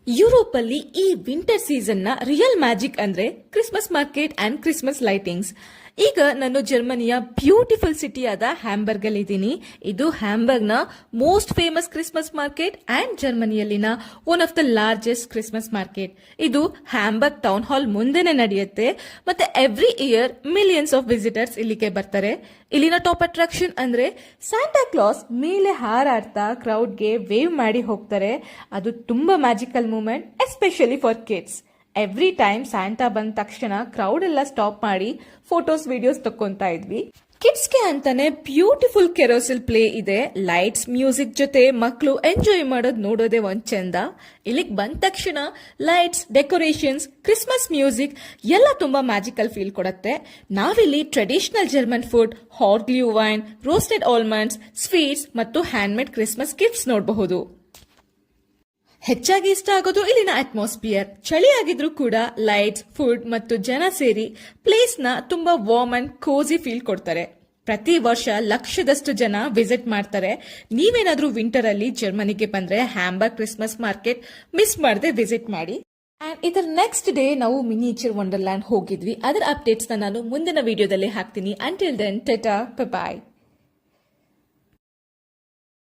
Europe ಅಲ್ಲಿ ಈ winter season ನ ರಿಯಲ್ ಮ್ಯಾಜಿಕ್ ಅಂದ್ರೆ Christmas market and Christmas lightings. ಈಗ ನಾನು ಜರ್ಮನಿಯ ಬ್ಯೂಟಿಫುಲ್ ಸಿಟಿಯಾದ ಹ್ಯಾಂಬರ್ಗ್ ಅಲ್ಲಿ ಇದ್ದೀನಿ. ಇದು ಹ್ಯಾಂಬರ್ಗ್ ನ most famous Christmas market and ಜರ್ಮನಿಯಲ್ಲಿನ one of the largest Christmas market. ಇದು ಹ್ಯಾಂಬರ್ಗ್ ಟೌನ್ ಹಾಲ್ ಮುಂದೆನೆ ನಡೆಯುತ್ತೆ. ಮತ್ತೆ every year millions of visitors ಇಲ್ಲಿಗೆ ಬರ್ತಾರೆ. ಇಲ್ಲಿನ ಟಾಪ್ ಅಟ್ರಾಕ್ಷನ್ ಅಂದ್ರೆ ಸ್ಯಾಂಟಾ ಕ್ಲಾಸ್ ಮೇಲೆ ಹಾರಾಡ್ತಾ ಕ್ರೌಡ್ಗೆ ವೇವ್ ಮಾಡಿ ಹೋಗ್ತಾರೆ. ಅದು ತುಂಬಾ magical moment, especially for kids. Every time Santa ಬಂದ ತಕ್ಷಣ ಕ್ರೌಡ್ ಎಲ್ಲ ಸ್ಟಾಪ್ ಮಾಡಿ ಫೋಟೋಸ್ ವಿಡಿಯೋಸ್ ತಕ್ಕೊಂತಾ ಇದ್ವಿ. ಕಿಡ್ಸ್ಗೆ ಅಂತಾನೆ ಬ್ಯೂಟಿಫುಲ್ ಕೆರೋಸಿಲ್ ಪ್ಲೇ ಇದೆ. ಲೈಟ್ಸ್, ಮ್ಯೂಸಿಕ್ ಜೊತೆ ಮಕ್ಕಳು ಎಂಜಾಯ್ ಮಾಡೋದು ನೋಡೋದೇ ಒಂದ್ ಚಂದ. ಇಲ್ಲಿಗೆ ಬಂದ ತಕ್ಷಣ ಲೈಟ್ಸ್, ಡೆಕೋರೇಷನ್ಸ್, ಕ್ರಿಸ್ಮಸ್ ಮ್ಯೂಸಿಕ್ ಎಲ್ಲ ತುಂಬಾ ಮ್ಯಾಜಿಕಲ್ ಫೀಲ್ ಕೊಡುತ್ತೆ. ನಾವಿಲ್ಲಿ traditional German food, hot glue wine, roasted almonds, sweets ಮತ್ತು ಹ್ಯಾಂಡ್ಮೇಡ್ ಕ್ರಿಸ್ಮಸ್ ಗಿಫ್ಟ್ಸ್ ನೋಡಬಹುದು. ಹೆಚ್ಚಾಗಿ ಇಷ್ಟ ಆಗೋದು ಇಲ್ಲಿನ ಅಟ್ಮಾಸ್ಫಿಯರ್. ಚಳಿ ಆಗಿದ್ರು ಕೂಡ ಲೈಟ್ಸ್, ಫುಡ್ ಮತ್ತು ಜನ ಸೇರಿ ಪ್ಲೇಸ್ ನ ತುಂಬಾ ವಾರ್ಮ್ ಅಂಡ್ ಕೋಸಿ ಫೀಲ್ ಕೊಡ್ತಾರೆ. ಪ್ರತಿ ವರ್ಷ ಲಕ್ಷದಷ್ಟು ಜನ ವಿಸಿಟ್ ಮಾಡ್ತಾರೆ. ನೀವೇನಾದ್ರೂ ವಿಂಟರ್ ಅಲ್ಲಿ ಜರ್ಮನಿಗೆ ಬಂದ್ರೆ ಹ್ಯಾಂಬರ್ಗ್ ಕ್ರಿಸ್ಮಸ್ ಮಾರ್ಕೆಟ್ ಮಿಸ್ ಮಾಡದೆ ವಿಸಿಟ್ ಮಾಡಿ. ಅಂಡ್ ಇದರ ನೆಕ್ಸ್ಟ್ ಡೇ ನಾವು ಮಿನಿಯೇಚರ್ ವಂಡರ್ಲ್ಯಾಂಡ್ ಹೋಗಿದ್ವಿ. ಅದರ ಅಪ್ಡೇಟ್ಸ್ ನಾನು ಮುಂದಿನ ವಿಡಿಯೋದಲ್ಲಿ ಹಾಕ್ತೀನಿ. ಅಂಟಿಲ್ ದೆನ್, ಟಾಟಾ, ಬೈ ಬಾಯ್.